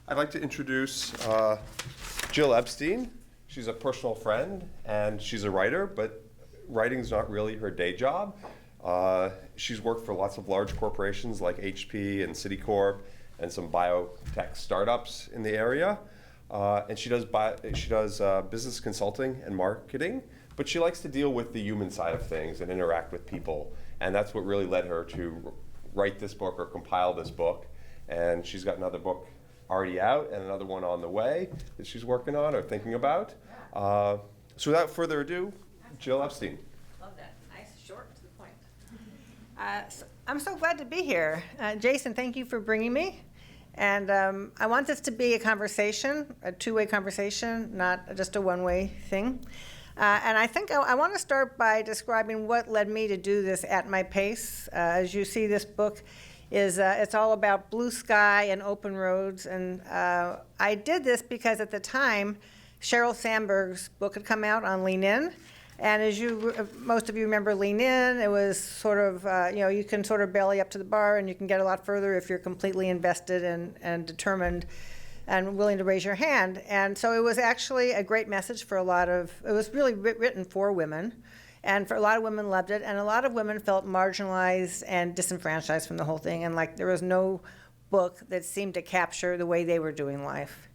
I'd like to introduce Jill Ebstein. She's a personal friend and she's a writer, but writing's not really her day job. She's worked for lots of large corporations like HP and Citicorp and some biotech startups in the area. And she does business consulting and marketing, but she likes to deal with the human side of things and interact with people. And that's what really led her to write this book or compile this book. And she's got another book already out and another one on the way that she's working on or thinking about. So without further ado, Jill Ebstein. Love that. Nice, short, to the point. I'm so glad to be here. Jason, thank you for bringing me. And I want this to be a conversation, a two-way conversation, not just a one-way thing. And I think I want to start by describing what led me to do this at my pace. As you see, this book is it's all about blue sky and open roads. And I did this because at the time, Sheryl Sandberg's book had come out on Lean In. And as most of you remember Lean In, it was sort of, you can sort of belly up to the bar and you can get a lot further if you're completely invested and determined and willing to raise your hand. And so it was actually a great message for it was really written for women. And for a lot of women loved it, and a lot of women felt marginalized and disenfranchised from the whole thing, and like there was no book that seemed to capture the way they were doing life.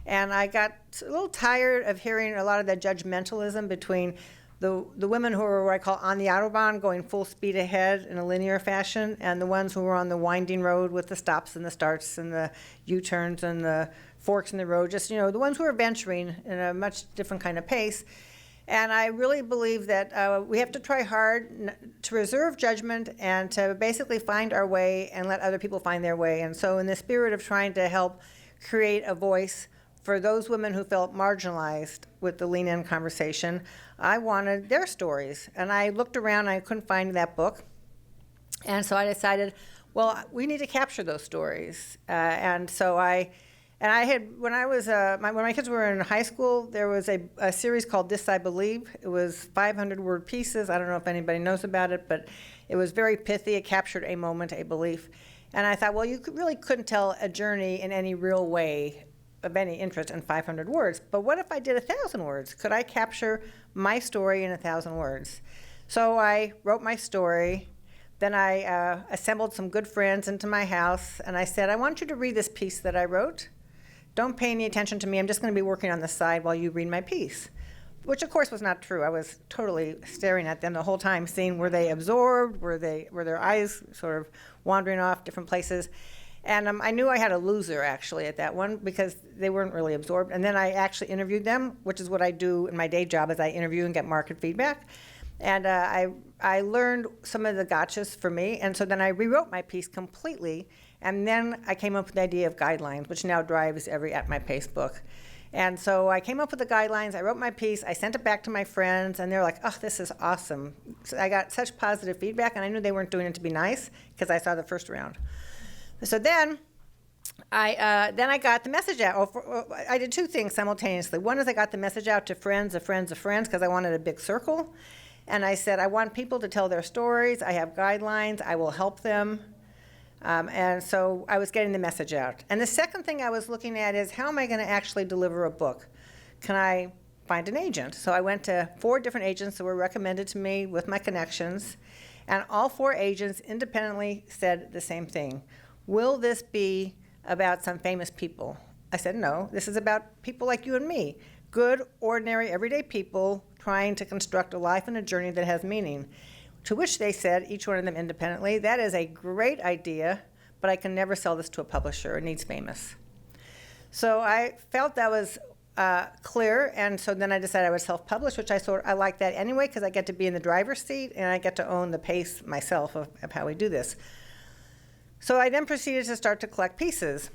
And I got a little tired of hearing a lot of that judgmentalism between the women who were what I call on the Autobahn, going full speed ahead in a linear fashion, and the ones who were on the winding road with the stops and the starts and the U-turns and the forks in the road, just, the ones who are venturing in a much different kind of pace. And I really believe that we have to try hard to reserve judgment and to basically find our way and let other people find their way. And so in the spirit of trying to help create a voice for those women who felt marginalized with the Lean In conversation, I wanted their stories. And I looked around, and I couldn't find that book. And so I decided, well, we need to capture those stories. And so when my kids were in high school, there was a series called This I Believe. It was 500-word pieces. I don't know if anybody knows about it, but it was very pithy. It captured a moment, a belief. And I thought, well, you really couldn't tell a journey in any real way of any interest in 500 words. But what if I did 1,000 words? Could I capture my story in 1,000 words? So I wrote my story. Then I assembled some good friends into my house, and I said, I want you to read this piece that I wrote. Don't pay any attention to me. I'm just going to be working on the side while you read my piece, which of course was not true. I was totally staring at them the whole time, seeing were they absorbed, were their eyes sort of wandering off different places. And I knew I had a loser actually at that one because they weren't really absorbed. And then I actually interviewed them, which is what I do in my day job, is I interview and get market feedback. And I learned some of the gotchas for me, and so then I rewrote my piece completely, and then I came up with the idea of guidelines, which now drives every At My Pace book. And so I came up with the guidelines, I wrote my piece, I sent it back to my friends, and they're like, oh, this is awesome. So I got such positive feedback, and I knew they weren't doing it to be nice, because I saw the first round. So then I got the message out. I did two things simultaneously. One is I got the message out to friends of friends of friends, because I wanted a big circle. And I said, I want people to tell their stories. I have guidelines. I will help them. And so I was getting the message out. And the second thing I was looking at is, how am I going to actually deliver a book? Can I find an agent? So I went to 4 different agents that were recommended to me with my connections. And all 4 agents independently said the same thing. Will this be about some famous people? I said, no, this is about people like you and me. Good, ordinary, everyday people trying to construct a life and a journey that has meaning. To which they said, each one of them independently, that is a great idea, but I can never sell this to a publisher. It needs famous. So I felt that was clear, and so then I decided I would self-publish, which I like that anyway, because I get to be in the driver's seat, and I get to own the pace myself of how we do this. So I then proceeded to start to collect pieces.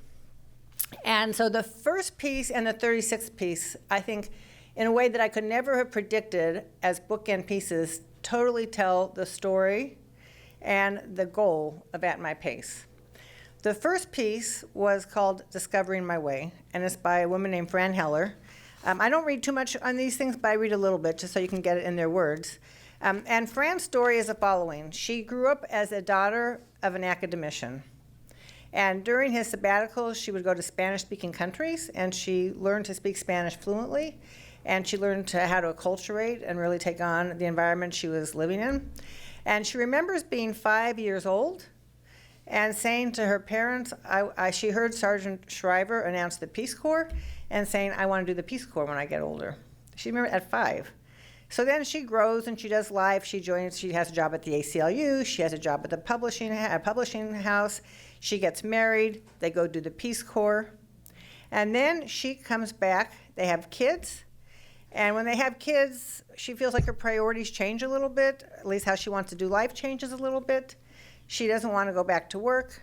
And so the first piece and the 36th piece, I think, in a way that I could never have predicted as bookend pieces, totally tell the story and the goal of At My Pace. The first piece was called Discovering My Way, and it's by a woman named Fran Heller. I don't read too much on these things, but I read a little bit just so you can get it in their words. And Fran's story is the following. She grew up as a daughter of an academician. And during his sabbatical, she would go to Spanish-speaking countries, and she learned to speak Spanish fluently, and she learned how to acculturate and really take on the environment she was living in. And she remembers being 5 years old and saying to her parents, she heard Sergeant Shriver announce the Peace Corps and saying, I want to do the Peace Corps when I get older. She remembered at 5. So then she grows and she does life. She has a job at the ACLU. She has a job at the publishing house. She gets married. They go do the Peace Corps. And then she comes back. They have kids. And when they have kids, she feels like her priorities change a little bit. At least how she wants to do life changes a little bit. She doesn't want to go back to work.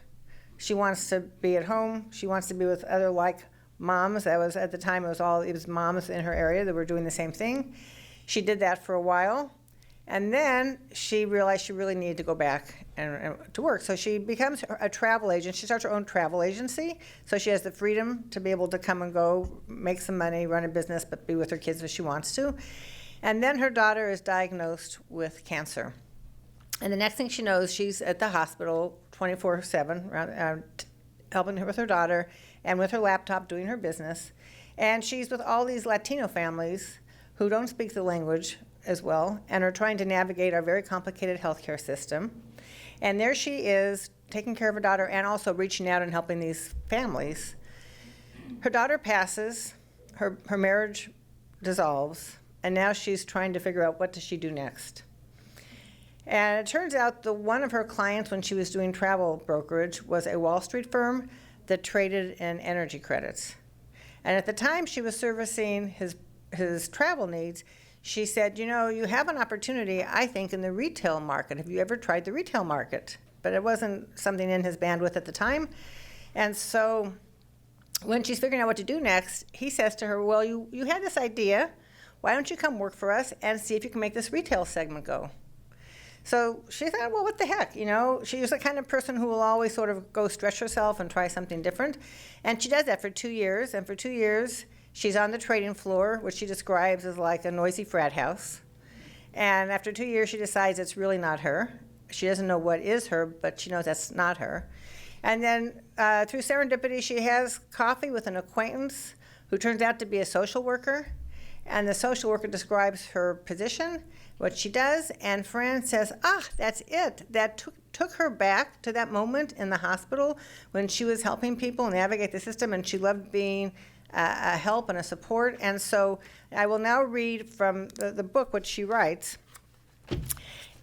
She wants to be at home. She wants to be with other like moms. That was at the time it was moms in her area that were doing the same thing. She did that for a while, and then she realized she really needed to go back and to work. So she becomes a travel agent. She starts her own travel agency, so she has the freedom to be able to come and go, make some money, run a business, but be with her kids if she wants to. And then her daughter is diagnosed with cancer. And the next thing she knows, she's at the hospital 24/7, helping her with her daughter and with her laptop doing her business. And she's with all these Latino families who don't speak the language as well and are trying to navigate our very complicated healthcare system. And there she is, taking care of her daughter and also reaching out and helping these families. Her daughter passes, her marriage dissolves, and now she's trying to figure out what does she do next. And it turns out that one of her clients when she was doing travel brokerage was a Wall Street firm that traded in energy credits. And at the time she was servicing his travel needs, she said, you know, you have an opportunity, I think, in the retail market. Have you ever tried the retail market? But it wasn't something in his bandwidth at the time. And so when she's figuring out what to do next, he says to her, well, you had this idea. Why don't you come work for us and see if you can make this retail segment go? So she thought, well, what the heck, you know? She's the kind of person who will always sort of go stretch herself and try something different. And she does that for 2 years. And for 2 years, she's on the trading floor, which she describes as like a noisy frat house. And after 2 years, she decides it's really not her. She doesn't know what is her, but she knows that's not her. And then through serendipity, she has coffee with an acquaintance who turns out to be a social worker. And the social worker describes her position, what she does, and Fran says, that's it. That took her back to that moment in the hospital when she was helping people navigate the system, and she loved being a help and a support. And so I will now read from the book what she writes.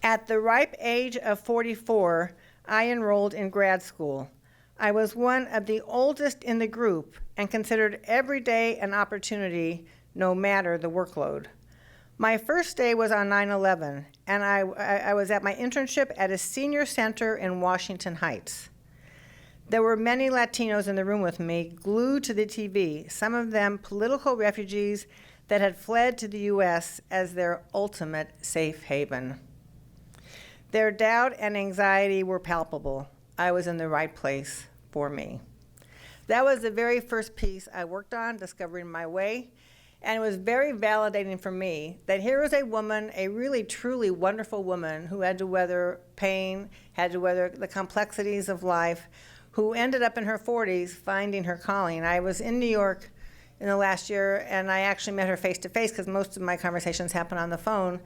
At the ripe age of 44, I enrolled in grad school. I was one of the oldest in the group and considered every day an opportunity, no matter the workload. My first day was on 9/11, and I was at my internship at a senior center in Washington Heights. There were many Latinos in the room with me, glued to the TV, some of them political refugees that had fled to the U.S. as their ultimate safe haven. Their doubt and anxiety were palpable. I was in the right place for me. That was the very first piece I worked on, discovering my way. And it was very validating for me that here was a woman, a really, truly wonderful woman who had to weather pain, had to weather the complexities of life, who ended up in her 40s finding her calling. I was in New York in the last year, and I actually met her face-to-face because most of my conversations happen on the phone.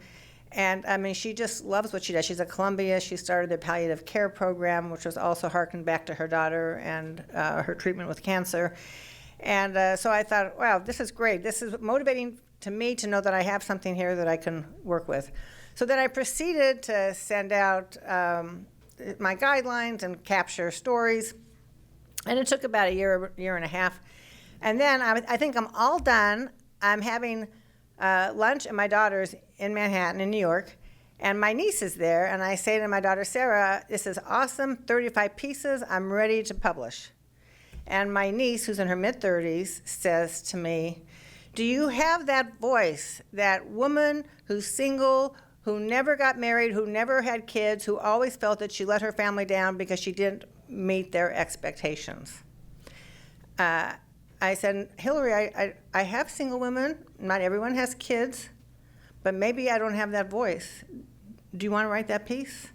And, I mean, she just loves what she does. She's at Columbia. She started the palliative care program, which was also harkened back to her daughter and her treatment with cancer. And so I thought, wow, this is great. This is motivating to me to know that I have something here that I can work with. So then I proceeded to send out my guidelines and capture stories. And it took about a year and a half. And then I think I'm all done. I'm having lunch at my daughter's in Manhattan in New York. And my niece is there. And I say to my daughter, Sarah, this is awesome, 35 pieces. I'm ready to publish. And my niece, who's in her mid-30s, says to me, do you have that voice, that woman who's single, who never got married, who never had kids, who always felt that she let her family down because she didn't meet their expectations? I said, Hillary, I have single women. Not everyone has kids, but maybe I don't have that voice. do you want to write that piece?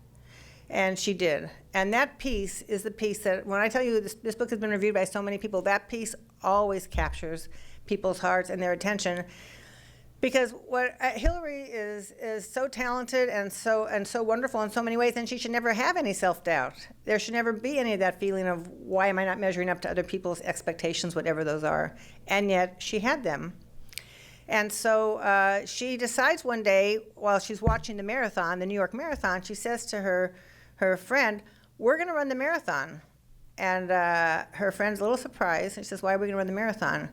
And she did. And that piece is the piece that, when I tell you this book has been reviewed by so many people, that piece always captures people's hearts and their attention. Because what Hillary is so talented and so wonderful in so many ways, and she should never have any self-doubt. There should never be any of that feeling of, why am I not measuring up to other people's expectations, whatever those are. And yet she had them. And so she decides one day, while she's watching the marathon, the New York Marathon, she says to her friend, we're going to run the marathon. And her friend's a little surprised. And she says, why are we going to run the marathon?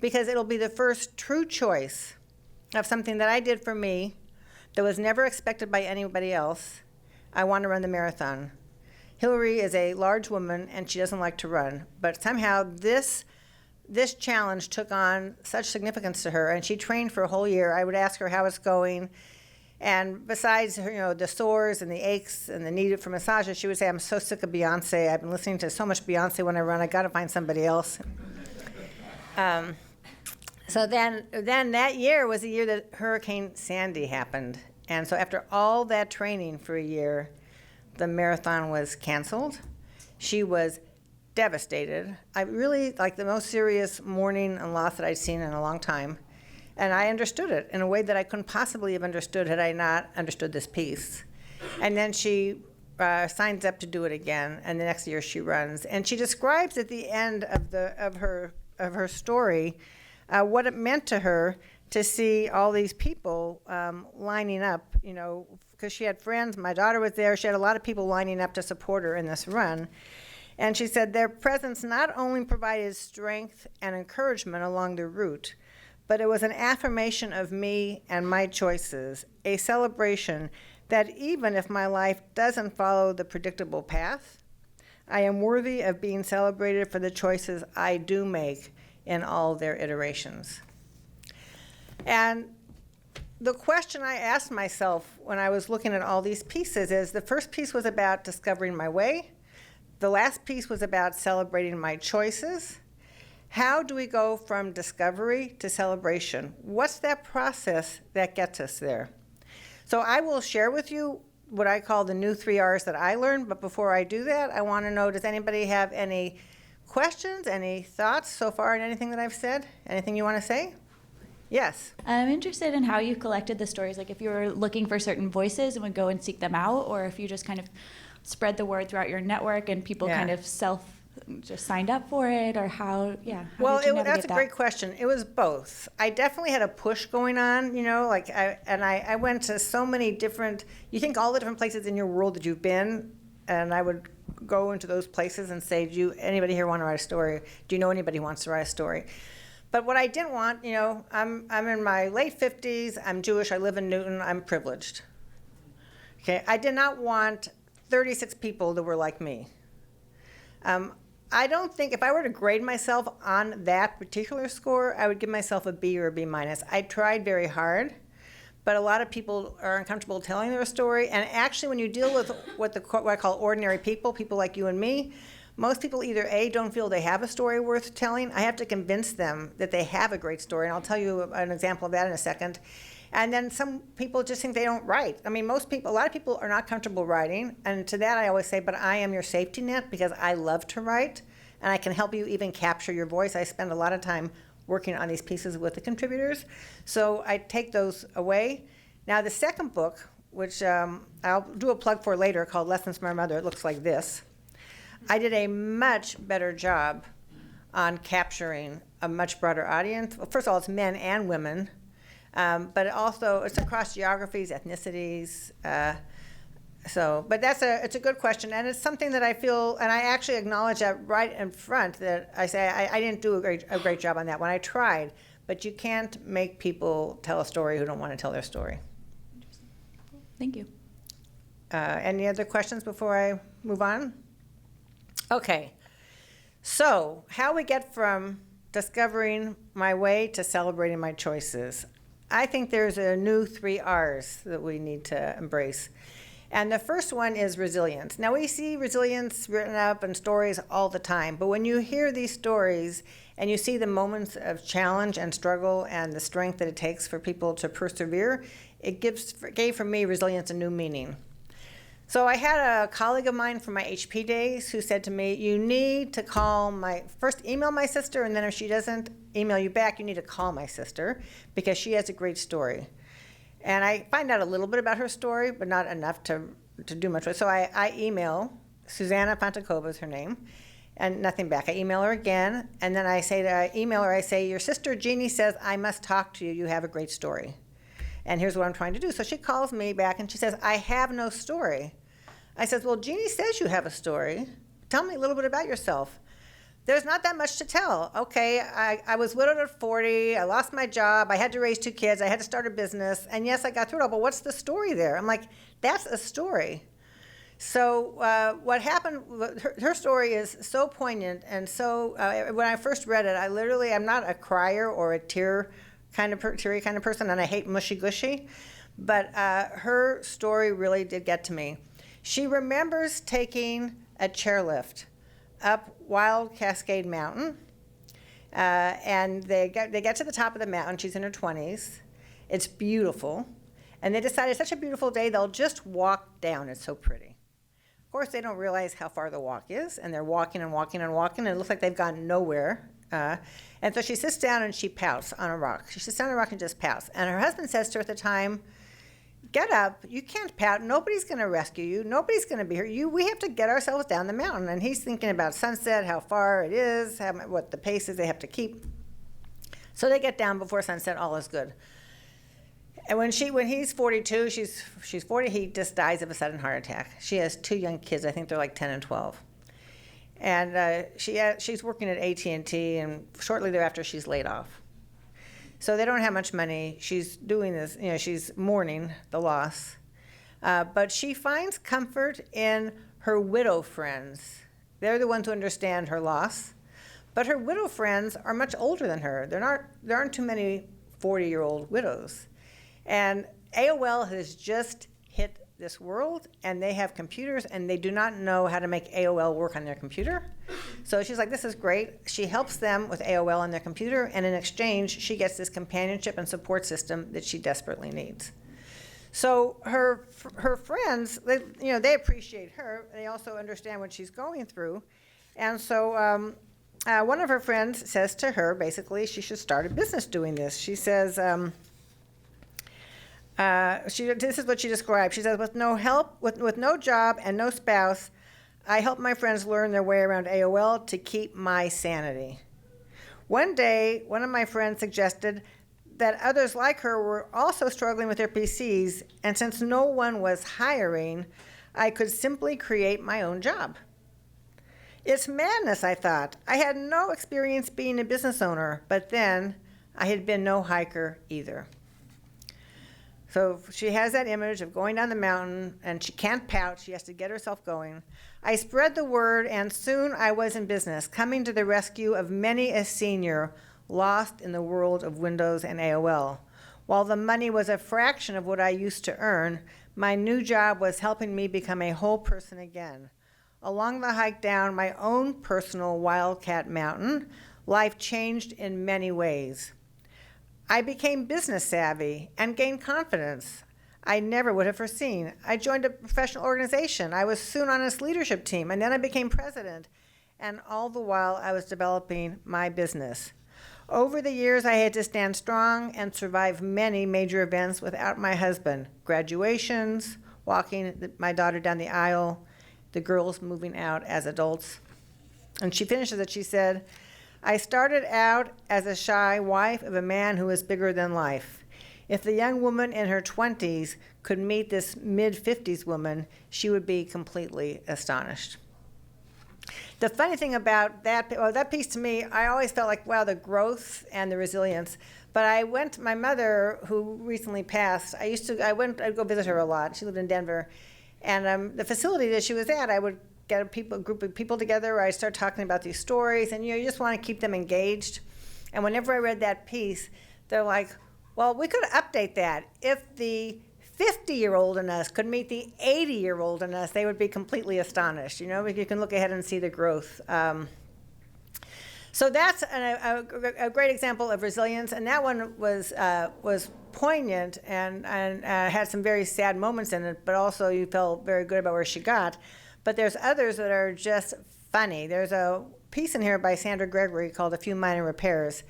Because it'll be the first true choice of something that I did for me that was never expected by anybody else. I want to run the marathon. Hillary is a large woman, and she doesn't like to run. But somehow this challenge took on such significance to her, and she trained for a whole year. I would ask her how it's going. And besides her, the sores and the aches and the need for massages, she would say, I'm so sick of Beyonce. I've been listening to so much Beyonce when I run. I got to find somebody else. So then that year was the year that Hurricane Sandy happened. And so after all that training for a year, the marathon was canceled. She was devastated. I really, like, the most serious mourning and loss that I'd seen in a long time. And I understood it in a way that I couldn't possibly have understood had I not understood this piece. And then she signs up to do it again, and the next year she runs. And she describes at the end of her story what it meant to her to see all these people lining up, because she had friends. My daughter was there. She had a lot of people lining up to support her in this run. And she said their presence not only provided strength and encouragement along the route, but it was an affirmation of me and my choices, a celebration that even if my life doesn't follow the predictable path, I am worthy of being celebrated for the choices I do make in all their iterations. And the question I asked myself when I was looking at all these pieces is, the first piece was about discovering my way. The last piece was about celebrating my choices. How do we go from discovery to celebration? What's that process that gets us there? So I will share with you what I call the new 3 R's that I learned, but before I do that, I want to know, does anybody have any questions, any thoughts so far on anything that I've said? Anything you want to say? Yes. I'm interested in how you collected the stories, like if you were looking for certain voices and would go and seek them out, or if you just kind of spread the word throughout your network and people kind of just signed up for it, or how did you navigate that's a that? great question. It was both. I definitely had a push going on, I went to so many different, you think all the different places in your world that you've been, and I would go into those places and say, anybody here want to write a story? Do you know anybody who wants to write a story? But what I didn't want, I'm in my late 50s, I'm Jewish, I live in Newton, I'm privileged. Okay, I did not want 36 people that were like me. I don't think, if I were to grade myself on that particular score, I would give myself a B or a B minus. I tried very hard, but a lot of people are uncomfortable telling their story. And actually, when you deal with what I call ordinary people like you and me, most people either A, don't feel they have a story worth telling. I have to convince them that they have a great story, and I'll tell you an example of that in a second. And then some people just think they don't write. I mean, a lot of people are not comfortable writing, and to that I always say, but I am your safety net because I love to write, and I can help you even capture your voice. I spend a lot of time working on these pieces with the contributors, so I take those away. Now the second book, which I'll do a plug for later, called Lessons from My Mother, it looks like this. I did a much better job on capturing a much broader audience. Well, first of all, it's men and women. But also it's across geographies, ethnicities. But it's a good question, and it's something that I feel, and I actually acknowledge that right in front, that I say I didn't do a great job on that one. I tried, but you can't make people tell a story who don't want to tell their story. Thank you. Any other questions before I move on? Okay. So how we get from discovering my way to celebrating my choices. I think there's a new 3 R's that we need to embrace. And the first one is resilience. Now, we see resilience written up in stories all the time, but when you hear these stories and you see the moments of challenge and struggle and the strength that it takes for people to persevere, it gave for me resilience a new meaning. So I had a colleague of mine from my HP days who said to me, you need to first email my sister, and then if she doesn't email you back, you need to call my sister because she has a great story. And I find out a little bit about her story, but not enough to do much with it. So I email, Susanna Fontacova is her name, and nothing back. I email her again, and then I email her, I say, your sister Jeannie says I must talk to you. You have a great story. And here's what I'm trying to do. So she calls me back and she says, I have no story. I said, well, Jeannie says you have a story. Tell me a little bit about yourself. There's not that much to tell. Okay, I was widowed at 40. I lost my job. I had to raise 2 kids. I had to start a business. And yes, I got through it all, but what's the story there? I'm like, that's a story. So what happened, her story is so poignant. And so when I first read it, I'm not a crier or a teary kind of person, and I hate mushy-gushy, but her story really did get to me. She remembers taking a chairlift up Wild Cascade Mountain, and they get to the top of the mountain. She's in her 20s. It's beautiful, and they decided it's such a beautiful day, they'll just walk down. It's so pretty. Of course, they don't realize how far the walk is, and they're walking and walking and walking, and it looks like they've gone nowhere. And so she sits down and she pouts on a rock. She sits down on a rock and just pouts. And her husband says to her at the time, get up, you can't pout, nobody's gonna rescue you, nobody's gonna be here. We have to get ourselves down the mountain. And he's thinking about sunset, how far it is, what the pace is they have to keep. So they get down before sunset, all is good. And when he's 42, she's 40, he just dies of a sudden heart attack. She has 2 young kids, I think they're like 10 and 12. And she's working at AT&T, and shortly thereafter she's laid off. So they don't have much money. She's doing this, she's mourning the loss. But she finds comfort in her widow friends. They're the ones who understand her loss. But her widow friends are much older than her. There aren't too many 40-year-old widows. And AOL has just hit this world, and they have computers, and they do not know how to make AOL work on their computer. So she's like, this is great. She helps them with AOL on their computer, and in exchange, she gets this companionship and support system that she desperately needs. So her friends, they appreciate her. They also understand what she's going through. And so one of her friends says to her, basically, she should start a business doing this. She says, this is what she described. She says, with no help, with no job and no spouse, I help my friends learn their way around AOL to keep my sanity. One day, one of my friends suggested that others like her were also struggling with their PCs, and since no one was hiring, I could simply create my own job. It's madness, I thought. I had no experience being a business owner, but then I had been no hiker either. So she has that image of going down the mountain, and she can't pout. She has to get herself going. I spread the word, and soon I was in business, coming to the rescue of many a senior lost in the world of Windows and AOL. While the money was a fraction of what I used to earn, my new job was helping me become a whole person again. Along the hike down my own personal Wildcat Mountain, life changed in many ways. I became business savvy and gained confidence I never would have foreseen. I joined a professional organization. I was soon on its leadership team, and then I became president. And all the while, I was developing my business. Over the years, I had to stand strong and survive many major events without my husband. Graduations, walking my daughter down the aisle, the girls moving out as adults. And she finishes it, she said, I started out as a shy wife of a man who was bigger than life. If the young woman in her 20s could meet this mid-50s woman, she would be completely astonished. The funny thing about that piece to me, I always felt like, wow, the growth and the resilience. But my mother, who recently passed, I'd go visit her a lot. She lived in Denver. And the facility that she was at, I would get a group of people together where I'd start talking about these stories, and you just want to keep them engaged. And whenever I read that piece, they're like, well, we could update that. If the 50-year-old in us could meet the 80-year-old in us, they would be completely astonished. You can look ahead and see the growth. So that's a great example of resilience, and that one was poignant and had some very sad moments in it, but also you felt very good about where she got. But there's others that are just funny. There's a piece in here by Sandra Gregory called A Few Minor Repairs.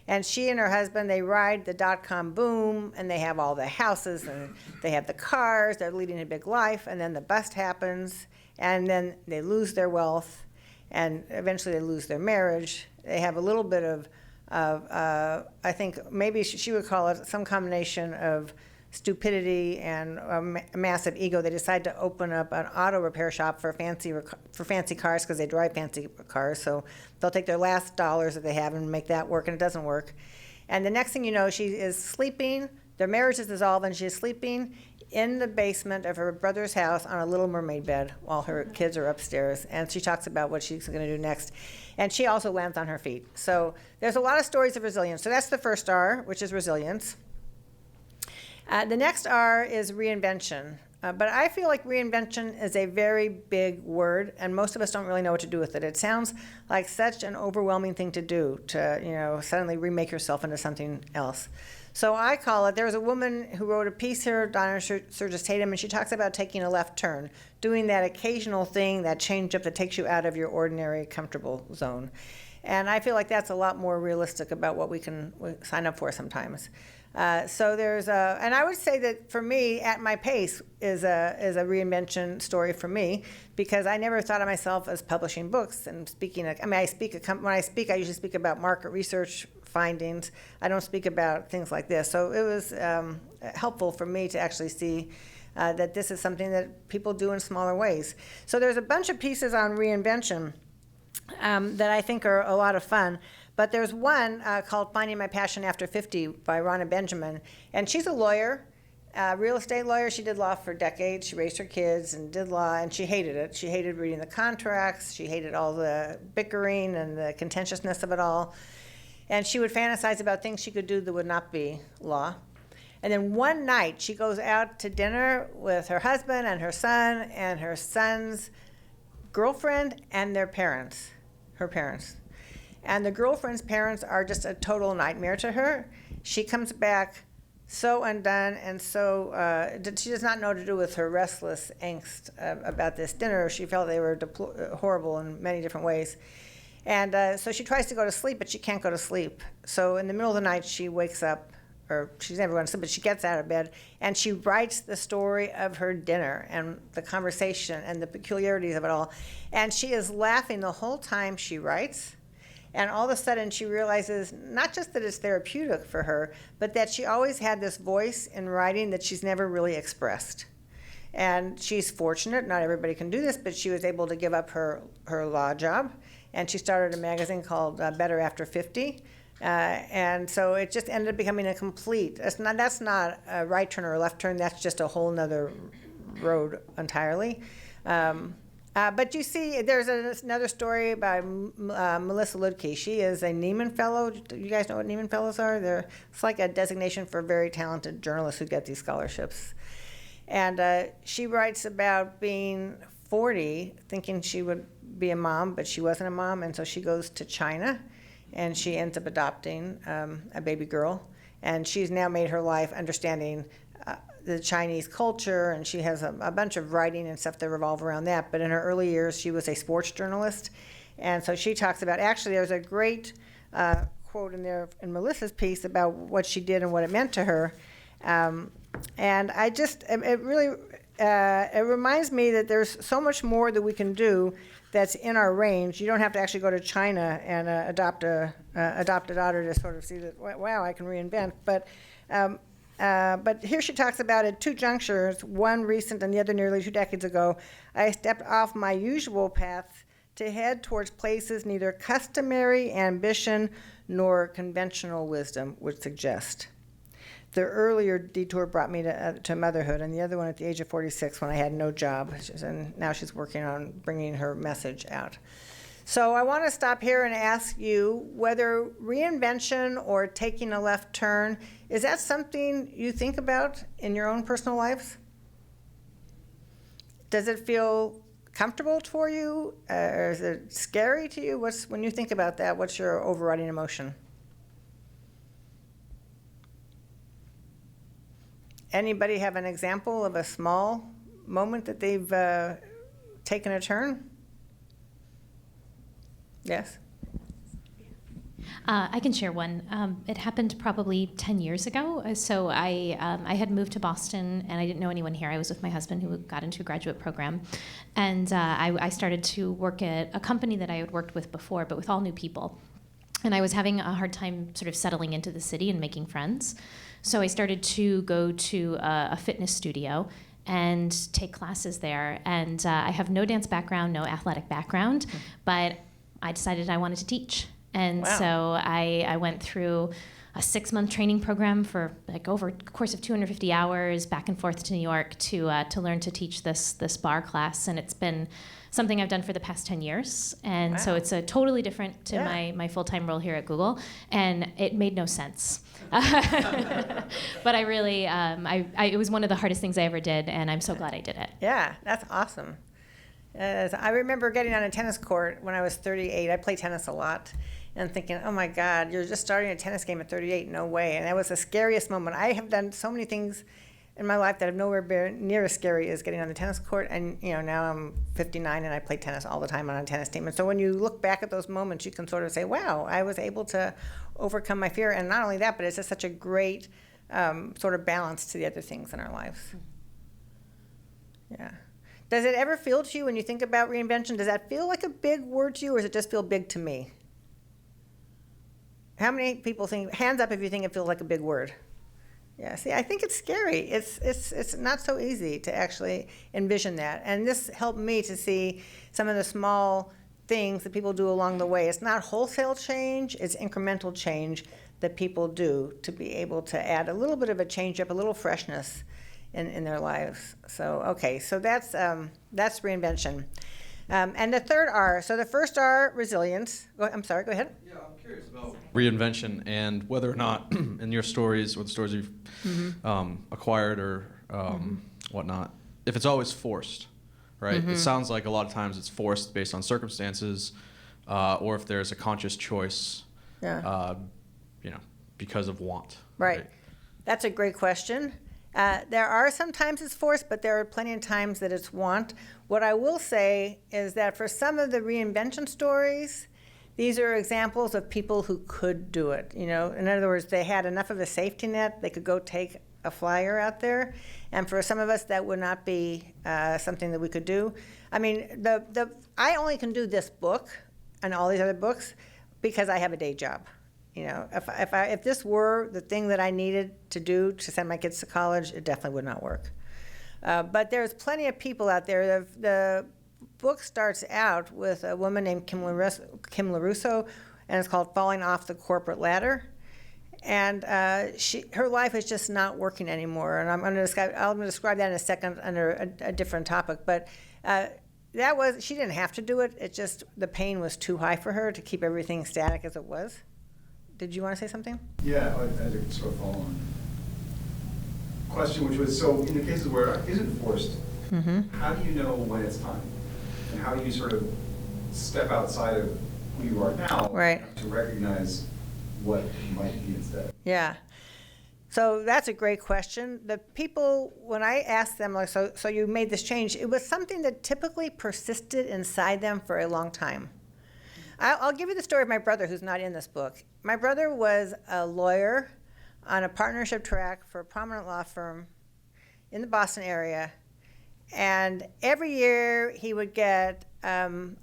And she and her husband, they ride the dot-com boom, and they have all the houses, and they have the cars, they're leading a big life, and then the bust happens, and then they lose their wealth, and eventually they lose their marriage. They have a little bit of I think maybe she would call it some combination of stupidity and a massive ego. They decide to open up an auto repair shop for fancy cars because they drive fancy cars. So they'll take their last dollars that they have and make that work, and it doesn't work. And the next thing you know, she is sleeping. Their marriage is dissolved, and she's sleeping in the basement of her brother's house on a Little Mermaid bed while her kids are upstairs. And she talks about what she's going to do next. And she also lands on her feet. So there's a lot of stories of resilience. So that's the first R, which is resilience. The next R is reinvention. But I feel like reinvention is a very big word, and most of us don't really know what to do with it. It sounds like such an overwhelming thing to do, to suddenly remake yourself into something else. So I call it, there was a woman who wrote a piece here, Donna Sturgis Tatum, and she talks about taking a left turn, doing that occasional thing, that change up that takes you out of your ordinary comfortable zone. And I feel like that's a lot more realistic about what we sign up for sometimes. So there's and I would say that for me, At My Pace is a reinvention story for me, because I never thought of myself as publishing books and speaking. When I speak, I usually speak about market research findings. I don't speak about things like this. So it was helpful for me to actually see that this is something that people do in smaller ways. So there's a bunch of pieces on reinvention that I think are a lot of fun. But there's one called Finding My Passion After 50 by Ronna Benjamin. And she's a lawyer, real estate lawyer. She did law for decades. She raised her kids and did law, and she hated it. She hated reading the contracts. She hated all the bickering and the contentiousness of it all. And she would fantasize about things she could do that would not be law. And then one night, she goes out to dinner with her husband and her son's girlfriend and their parents, her parents. And the girlfriend's parents are just a total nightmare to her. She comes back so undone, and so she does not know what to do with her restless angst about this dinner. She felt they were horrible in many different ways. And so she tries to go to sleep, but she can't go to sleep. So in the middle of the night, she wakes up, or she's never going to sleep, but she gets out of bed, and she writes the story of her dinner and the conversation and the peculiarities of it all. And she is laughing the whole time she writes. And all of a sudden, she realizes not just that it's therapeutic for her, but that she always had this voice in writing that she's never really expressed. And she's fortunate, not everybody can do this, but she was able to give up her law job. And she started a magazine called Better After 50. And so it just ended up becoming a complete, that's not a right turn or a left turn, that's just a whole nother road entirely. But you see, there's another story by Melissa Ludke. She is a Nieman Fellow. You guys know what Nieman Fellows are? It's like a designation for very talented journalists who get these scholarships. And she writes about being 40, thinking she would be a mom, but she wasn't a mom, and so she goes to China, and she ends up adopting a baby girl. And she's now made her life understanding the Chinese culture, and she has a bunch of writing and stuff that revolve around that. But in her early years, she was a sports journalist. And so she talks about, actually, there's a great quote in there in Melissa's piece about what she did and what it meant to her. And it really reminds me that there's so much more that we can do that's in our range. You don't have to actually go to China and adopt a daughter to sort of see that, wow, I can reinvent. But here she talks about at two junctures, one recent and the other nearly 2 decades ago, I stepped off my usual path to head towards places neither customary ambition nor conventional wisdom would suggest. The earlier detour brought me to motherhood, and the other one at the age of 46 when I had no job, and now she's working on bringing her message out. So I want to stop here and ask you whether reinvention or taking a left turn, is that something you think about in your own personal lives? Does it feel comfortable for you? Or is it scary to you? When you think about that, what's your overriding emotion? Anybody have an example of a small moment that they've taken a turn? Yes? I can share one. It happened probably 10 years ago. So I had moved to Boston, and I didn't know anyone here. I was with my husband, who got into a graduate program. And I started to work at a company that I had worked with before, but with all new people. And I was having a hard time sort of settling into the city and making friends. So I started to go to a fitness studio and take classes there. And I have no dance background, no athletic background, but I decided I wanted to teach. And Wow. so I went through a 6-month training program for like over a course of 250 hours back and forth to New York to learn to teach this barre class. And it's been something I've done for the past 10 years. And so Wow. it's a totally different to Yeah. my full-time role here at Google. And it made no sense. But I really, it was one of the hardest things I ever did, and I'm so glad I did it. Yeah, that's awesome. I remember getting on a tennis court when I was 38. I play tennis a lot, and thinking, oh my God, you're just starting a tennis game at 38, no way. And that was the scariest moment. I have done so many things in my life that have nowhere near as scary as getting on the tennis court. And now I'm 59 and I play tennis all the time on a tennis team. And so when you look back at those moments, you can sort of say, wow, I was able to overcome my fear. And not only that, but it's just such a great sort of balance to the other things in our lives. Yeah. Does it ever feel to you when you think about reinvention, does that feel like a big word to you, or does it just feel big to me? How many people think, hands up if you think it feels like a big word? Yeah, see, I think it's scary. It's not so easy to actually envision that. And this helped me to see some of the small things that people do along the way. It's not wholesale change, it's incremental change that people do to be able to add a little bit of a change up, a little freshness in their lives. So, okay, so that's reinvention. And the third R, so the first R, resilience. I'm sorry, go ahead. Yeah, I'm curious about reinvention and whether or not in your stories or the stories you've acquired or whatnot, if it's always forced, right? It sounds like a lot of times it's forced based on circumstances, or if there's a conscious choice, because of want. Right. That's a great question. There are some times it's forced, but there are plenty of times that it's want. What I will say is that for some of the reinvention stories, these are examples of people who could do it. In other words, they had enough of a safety net, they could go take a flyer out there. And for some of us, that would not be something that we could do. I mean, I only can do this book and all these other books because I have a day job. If this were the thing that I needed to do to send my kids to college, it definitely would not work. But there's plenty of people out there. The book starts out with a woman named Kim LaRusso, and it's called Falling Off the Corporate Ladder. And her life is just not working anymore. And I'm going to describe that in a second under a different topic. But she didn't have to do it. It just, the pain was too high for her to keep everything static as it was. Did you want to say something? Yeah, I had a sort of follow-on question, which was, so in the cases where it isn't forced, how do you know when it's time? And how do you sort of step outside of who you are now to recognize what might be instead? Yeah. So that's a great question. The people, when I asked them, like, so you made this change, it was something that typically persisted inside them for a long time. I'll give you the story of my brother, who's not in this book. My brother was a lawyer on a partnership track for a prominent law firm in the Boston area. And every year he would get an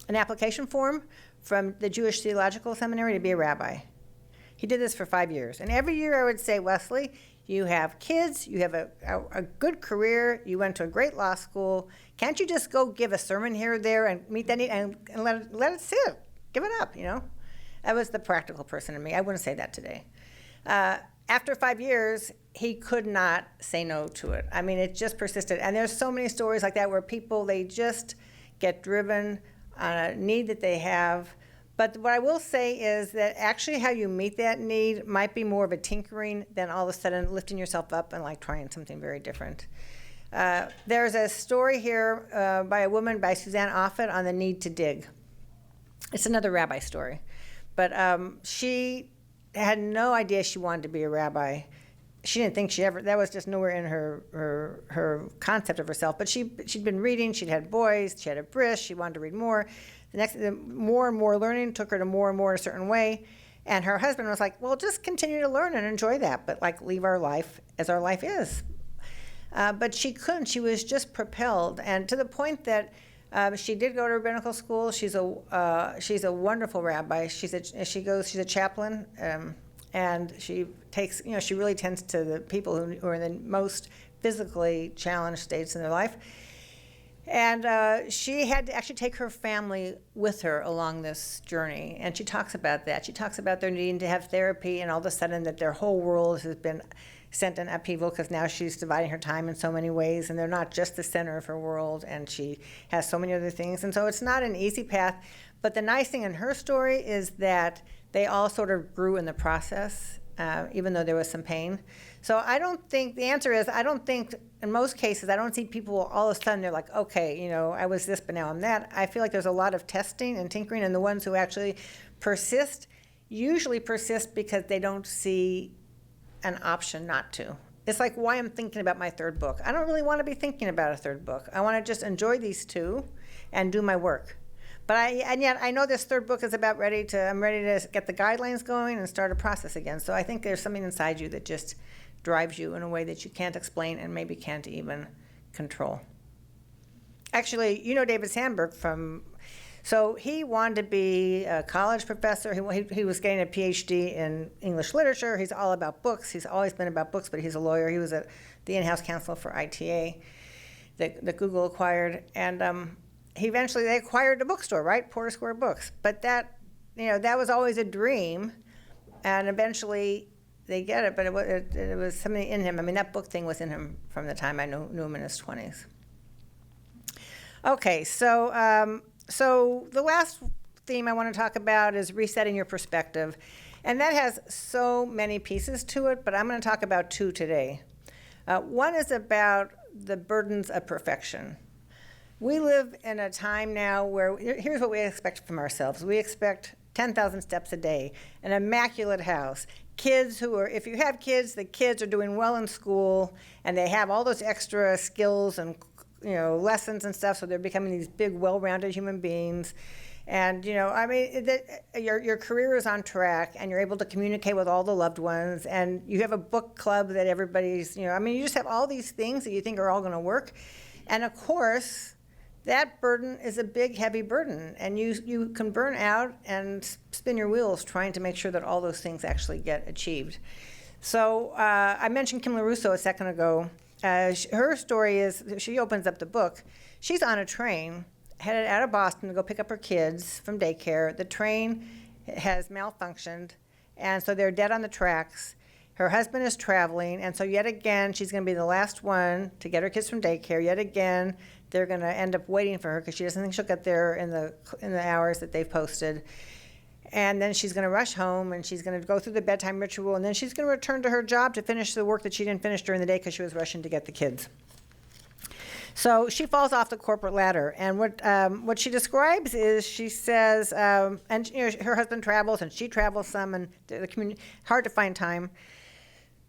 application form from the Jewish Theological Seminary to be a rabbi. He did this for 5 years. And every year I would say, Wesley, you have kids, you have a good career, you went to a great law school. Can't you just go give a sermon here or there and meet that need and let it sit? Give it up, That was the practical person in me. I wouldn't say that today. After 5 years, he could not say no to it. I mean, it just persisted. And there's so many stories like that where people, they just get driven on a need that they have. But what I will say is that actually how you meet that need might be more of a tinkering than all of a sudden lifting yourself up and like trying something very different. There's a story here by a woman, by Suzanne Offit, on the need to dig. It's another rabbi story. But she had no idea she wanted to be a rabbi. She didn't think that was just nowhere in her concept of herself. But she'd been reading, she'd had boys, she had a bris, she wanted to read more. The more and more learning took her to more and more a certain way. And her husband was like, well, just continue to learn and enjoy that, but like leave our life as our life is. But she couldn't. She was just propelled, and to the point that she did go to rabbinical school. She's a wonderful rabbi. She's a chaplain, and she takes, she really tends to the people who are in the most physically challenged states in their life. And she had to actually take her family with her along this journey. And she talks about that. She talks about their needing to have therapy, and all of a sudden that their whole world has been sent in upheaval because now she's dividing her time in so many ways, and they're not just the center of her world, and she has so many other things. And so it's not an easy path. But the nice thing in her story is that they all sort of grew in the process, even though there was some pain. So the answer is, I don't think, in most cases, I don't see people all of a sudden, they're like, okay, I was this, but now I'm that. I feel like there's a lot of testing and tinkering, and the ones who actually persist usually persist because they don't see an option not to. It's like why I'm thinking about my third book. I don't really want to be thinking about a third book. I want to just enjoy these two and do my work. And yet I know this third book is I'm ready to get the guidelines going and start a process again. So I think there's something inside you that just drives you in a way that you can't explain and maybe can't even control. Actually, David Sandberg so he wanted to be a college professor. He was getting a PhD in English literature. He's all about books. He's always been about books, but he's a lawyer. He was the in-house counsel for ITA that Google acquired. And they acquired a bookstore, right? Porter Square Books. But that was always a dream. And eventually they get it, but it was something in him. I mean, that book thing was in him from the time I knew him in his 20s. Okay, so the last theme I want to talk about is resetting your perspective. And that has so many pieces to it, but I'm going to talk about two today. One is about the burdens of perfection. We live in a time now where, here's what we expect from ourselves. We expect 10,000 steps a day, an immaculate house, kids if you have kids, the kids are doing well in school, and they have all those extra skills and lessons and stuff, so they're becoming these big, well-rounded human beings. And, your career is on track, and you're able to communicate with all the loved ones, and you have a book club that everybody's, you just have all these things that you think are all going to work. And, of course, that burden is a big, heavy burden, and you can burn out and spin your wheels trying to make sure that all those things actually get achieved. So I mentioned Kim LaRusso a second ago. Her story is, she opens up the book. She's on a train headed out of Boston to go pick up her kids from daycare. The train has malfunctioned, and so they're dead on the tracks. Her husband is traveling, and so yet again, she's going to be the last one to get her kids from daycare. Yet again, they're going to end up waiting for her because she doesn't think she'll get there in the hours that they've posted. And then she's going to rush home, and she's going to go through the bedtime ritual, and then she's going to return to her job to finish the work that she didn't finish during the day because she was rushing to get the kids. So she falls off the corporate ladder, and what she describes is, she says, her husband travels and she travels some, and the community hard to find time.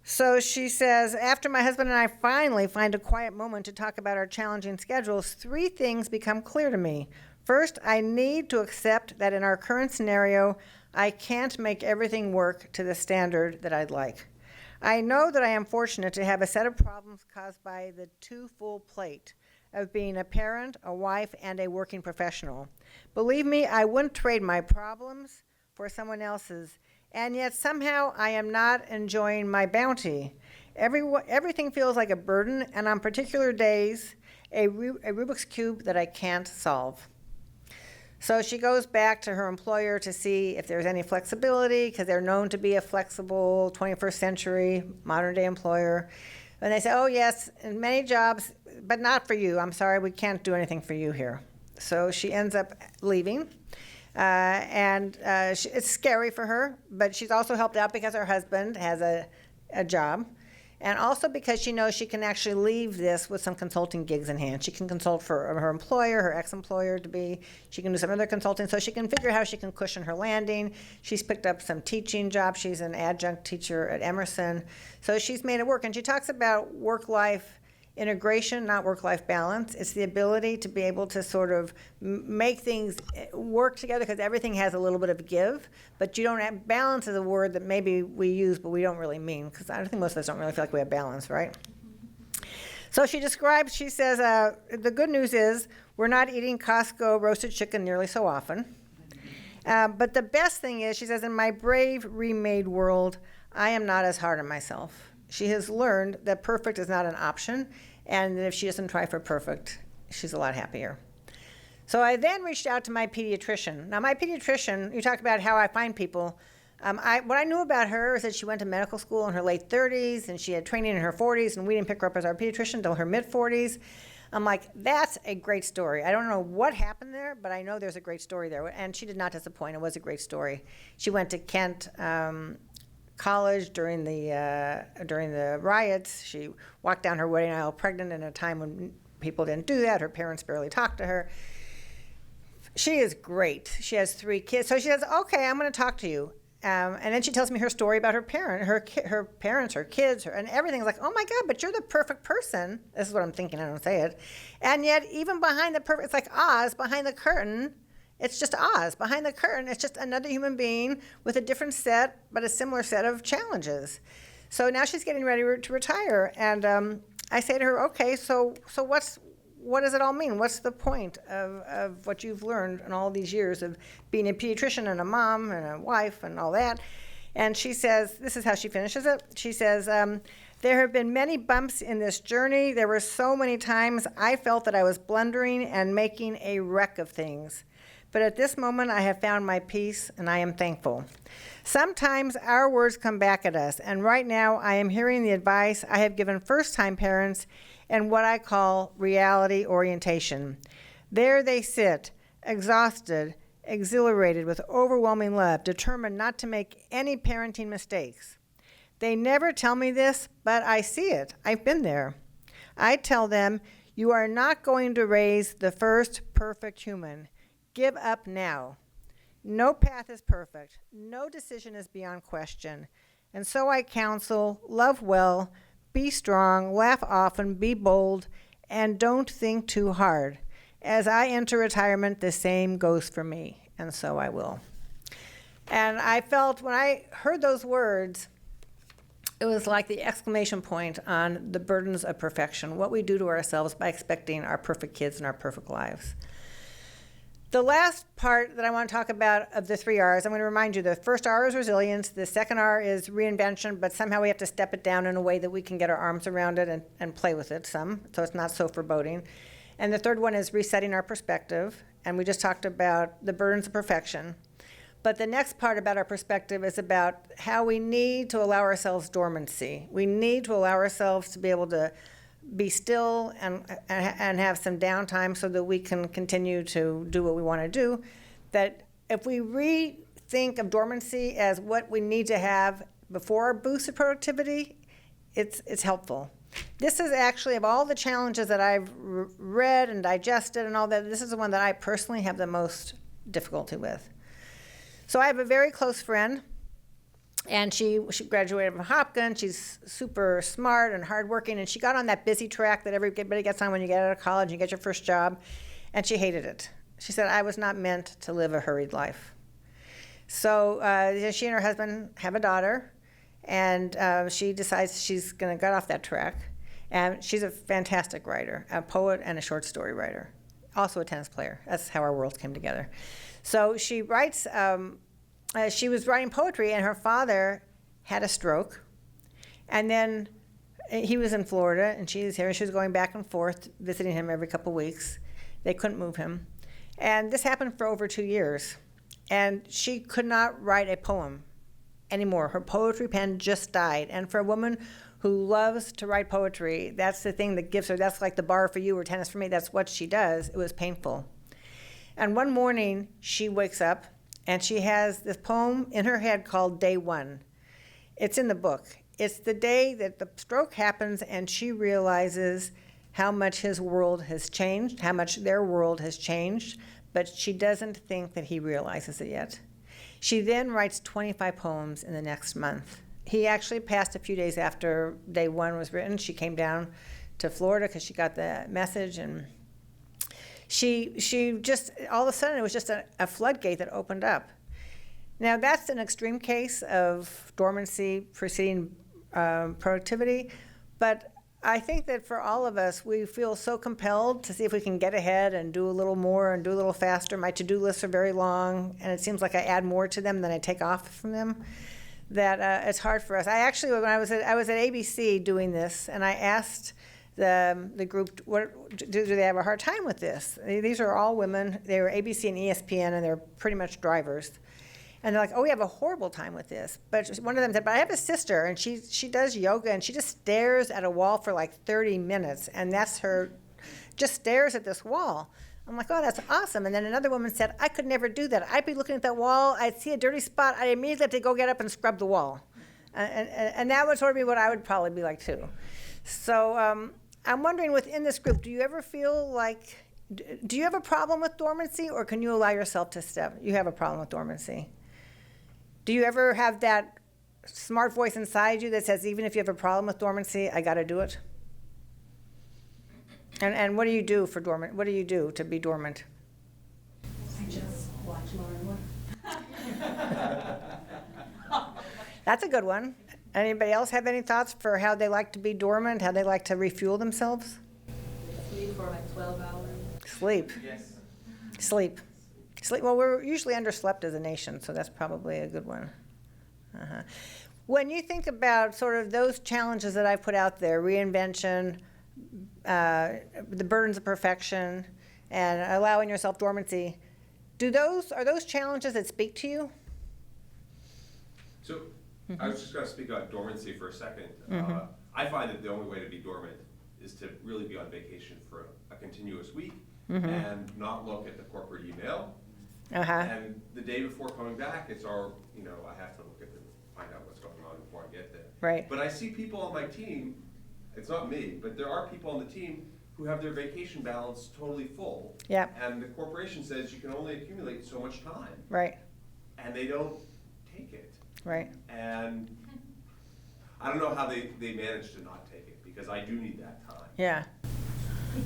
So she says, after my husband and I finally find a quiet moment to talk about our challenging schedules, 3 things become clear to me. First, I need to accept that in our current scenario, I can't make everything work to the standard that I'd like. I know that I am fortunate to have a set of problems caused by the 2 full plate of being a parent, a wife, and a working professional. Believe me, I wouldn't trade my problems for someone else's, and yet somehow I am not enjoying my bounty. Everything feels like a burden, and on particular days, a Rubik's Cube that I can't solve. So she goes back to her employer to see if there's any flexibility, because they're known to be a flexible 21st century modern day employer. And they say, oh yes, in many jobs, but not for you. I'm sorry, we can't do anything for you here. So she ends up leaving. It's scary for her, but she's also helped out because her husband has a job. And also because she knows she can actually leave this with some consulting gigs in hand. She can consult for her employer, her ex-employer to be. She can do some other consulting, so she can figure out how she can cushion her landing. She's picked up some teaching jobs. She's an adjunct teacher at Emerson. So she's made it work. And she talks about work-life integration, not work-life balance. It's the ability to be able to sort of make things work together, because everything has a little bit of give, but you don't have, balance is a word that maybe we use, but we don't really mean, because I think most of us don't really feel like we have balance, right? So she describes, she says, the good news is we're not eating Costco roasted chicken nearly so often. But the best thing is, she says, in my brave remade world, I am not as hard on myself. She has learned that perfect is not an option, and that if she doesn't try for perfect, she's a lot happier. So I then reached out to my pediatrician. Now, my pediatrician, you talk about how I find people. What I knew about her is that she went to medical school in her late 30s, and she had training in her 40s, and we didn't pick her up as our pediatrician until her mid-40s. I'm like, that's a great story. I don't know what happened there, but I know there's a great story there. And she did not disappoint. It was a great story. She went to Kent College during the riots. She walked down her wedding aisle pregnant in a time when people didn't do that. Her parents barely talked to her. She is great. She has 3 kids. So she says, okay, I'm going to talk to you. And then she tells me her story about her parents, her kids, and everything's like, oh my God, but you're the perfect person. This is what I'm thinking. I don't say it. And yet, even behind the perfect, it's like Oz, behind the curtain, it's just Oz. Behind the curtain, it's just another human being with a different set, but a similar set of challenges. So now she's getting ready to retire. And I say to her, okay, so what does it all mean? What's the point of what you've learned in all these years of being a pediatrician and a mom and a wife and all that? And she says, this is how she finishes it. She says, there have been many bumps in this journey. There were so many times I felt that I was blundering and making a wreck of things. But at this moment, I have found my peace, and I am thankful. Sometimes our words come back at us, and right now I am hearing the advice I have given first-time parents and what I call reality orientation. There they sit, exhausted, exhilarated with overwhelming love, determined not to make any parenting mistakes. They never tell me this, but I see it. I've been there. I tell them, you are not going to raise the first perfect human. Give up now. No path is perfect. No decision is beyond question. And so I counsel, love well, be strong, laugh often, be bold, and don't think too hard. As I enter retirement, the same goes for me, and so I will. And I felt when I heard those words, it was like the exclamation point on the burdens of perfection, what we do to ourselves by expecting our perfect kids and our perfect lives. The last part that I want to talk about of the 3 R's, I'm going to remind you, the first R is resilience, the second R is reinvention, but somehow we have to step it down in a way that we can get our arms around it and play with it some, so it's not so foreboding. And the third one is resetting our perspective, and we just talked about the burdens of perfection. But the next part about our perspective is about how we need to allow ourselves dormancy. We need to allow ourselves to be able to be still and have some downtime so that we can continue to do what we want to do. That if we rethink of dormancy as what we need to have before our boost of productivity, it's helpful. This is actually, of all the challenges that I've read and digested and all that, this is the one that I personally have the most difficulty with. So I have a very close friend, and she graduated from Hopkins. She's super smart and hardworking, and she got on that busy track that everybody gets on when you get out of college and you get your first job, and she hated it. She said, I was not meant to live a hurried life. So she and her husband have a daughter, and she decides she's going to get off that track. And she's a fantastic writer, a poet and a short story writer, also a tennis player. That's how our worlds came together. So she writes, she was writing poetry, and her father had a stroke. And then he was in Florida, and she was here, and she was going back and forth, visiting him every couple weeks. They couldn't move him. And this happened for over 2 years. And she could not write a poem anymore. Her poetry pen just died. And for a woman who loves to write poetry, that's the thing that gives her, that's like the bar for you or tennis for me, that's what she does. It was painful. And one morning, she wakes up, and she has this poem in her head called Day One. It's in the book. it's the day that the stroke happens and she realizes how much his world has changed, how much their world has changed, but she doesn't think that he realizes it yet. She then writes 25 poems in the next month. He actually passed a few days after day one was written. She came down to Florida because she got the message, and she just, all of a sudden, it was just a floodgate that opened up. Now, that's an extreme case of dormancy preceding productivity, but I think that for all of us, we feel so compelled to see if we can get ahead and do a little more and do a little faster. My to-do lists are very long, and it seems like I add more to them than I take off from them, that it's hard for us. I actually, when I was at ABC doing this, and I asked the group, do they have a hard time with this? These are all women. They were ABC and ESPN, and they're pretty much drivers. And they're like, oh, we have a horrible time with this. But one of them said, but I have a sister, and she does yoga, and she just stares at a wall for like 30 minutes, and that's her, just stares at this wall. I'm like, oh, that's awesome. And then another woman said, I could never do that. I'd be looking at that wall, I'd see a dirty spot, I'd immediately have to go get up and scrub the wall. And that would sort of be what I would probably be like too. So I'm wondering, within this group, do you ever feel like, do you have a problem with dormancy, or can you allow yourself to step? You have a problem with dormancy. Do you ever have that smart voice inside you that says, even if you have a problem with dormancy, I got to do it? And what do you do for dormant? What do you do to be dormant? I just watch more and more. That's a good one. Anybody else have any thoughts for how they like to be dormant, how they like to refuel themselves? Sleep for like 12 hours. Sleep. Yes. Sleep. Well, we're usually underslept as a nation, so that's probably a good one. Uh-huh. When you think about sort of those challenges that I've put out there, reinvention, the burdens of perfection, and allowing yourself dormancy, are those challenges that speak to you? So I was just going to speak about dormancy for a second. Mm-hmm. I find that the only way to be dormant is to really be on vacation for a continuous week and not look at the corporate email. And the day before coming back, it's I have to look at find out what's going on before I get there. Right. But I see people on my team, it's not me, but there are people on the team who have their vacation balance totally full. Yep. And the corporation says you can only accumulate so much time. Right. And they don't take it. Right. And I don't know how they manage to not take it, because I do need that time. Yeah.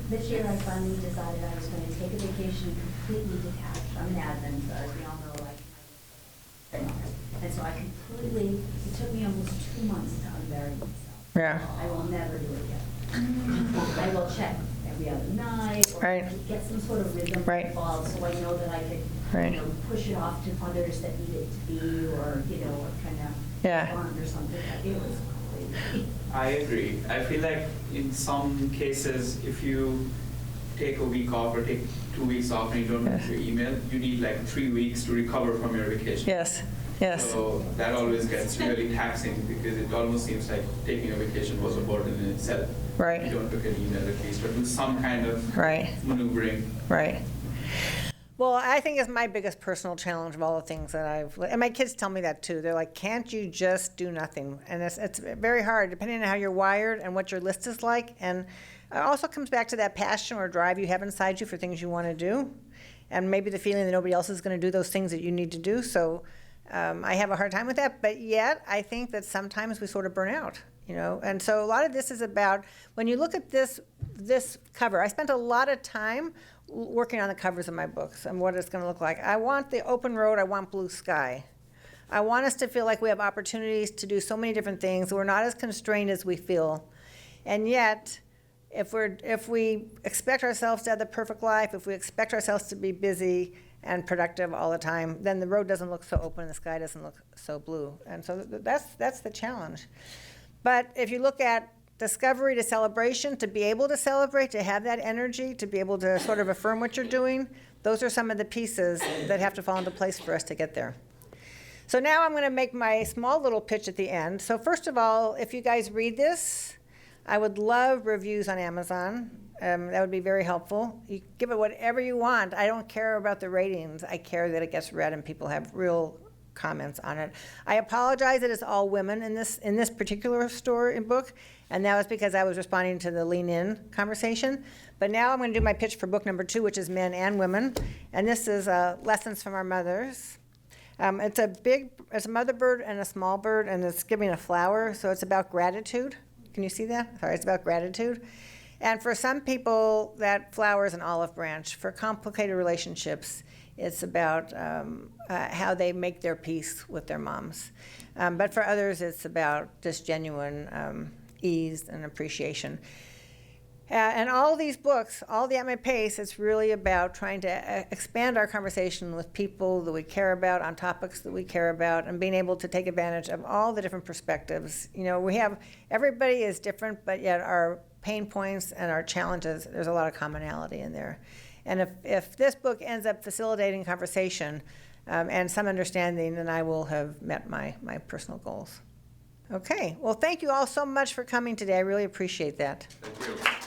This year I finally decided I was going to take a vacation completely detached. I'm an admin, so as we all know, and so I completely, it took me almost 2 months to unbury myself. Yeah. I will never do it again. I will check every other night, or Right. get some sort of rhythm Right. involved, so I know that I could, push it off to others that need it to be, or, or kind of bond or something. It was crazy. I agree. I feel like in some cases, if you take a week off or take 2 weeks off and you don't look at your email, you need like 3 weeks to recover from your vacation. Yes. Yes. So that always gets really taxing, because it almost seems like taking a vacation was a burden in itself. Right. You don't look at email at least, or do some kind of maneuvering. Right. Well, I think it's my biggest personal challenge of all the things that and my kids tell me that too. They're like, can't you just do nothing? And it's very hard, depending on how you're wired and what your list is like. And it also comes back to that passion or drive you have inside you for things you want to do. And maybe the feeling that nobody else is going to do those things that you need to do. So I have a hard time with that. But yet, I think that sometimes we sort of burn out. And so a lot of this is about, when you look at this cover, I spent a lot of time working on the covers of my books and what it's going to look like. I want the open road, I want blue sky. I want us to feel like we have opportunities to do so many different things. We're not as constrained as we feel. And yet, if we expect ourselves to have the perfect life, if we expect ourselves to be busy and productive all the time, then the road doesn't look so open and the sky doesn't look so blue. And so that's the challenge. But if you look at discovery to celebration, to be able to celebrate, to have that energy, to be able to sort of affirm what you're doing, those are some of the pieces that have to fall into place for us to get there. So now I'm going to make my small little pitch at the end. So first of all, if you guys read this, I would love reviews on Amazon. That would be very helpful. You give it whatever you want. I don't care about the ratings. I care that it gets read and people have real comments on it. I apologize that it's all women in this particular story and book, and that was because I was responding to the Lean In conversation. But now I'm going to do my pitch for book number 2, which is men and women, and this is Lessons from Our Mothers. It's a mother bird and a small bird, and it's giving a flower, so it's about gratitude. Can you see that? Sorry, it's about gratitude. And for some people, that flower is an olive branch. For complicated relationships, it's about how they make their peace with their moms. But for others, it's about just genuine ease and appreciation. And all these books, all the At My Pace, it's really about trying to expand our conversation with people that we care about, on topics that we care about, and being able to take advantage of all the different perspectives. You know, everybody is different, but yet our pain points and our challenges, there's a lot of commonality in there. And if this book ends up facilitating conversation and some understanding, then I will have met my personal goals. Okay, well, thank you all so much for coming today. I really appreciate that. Thank you.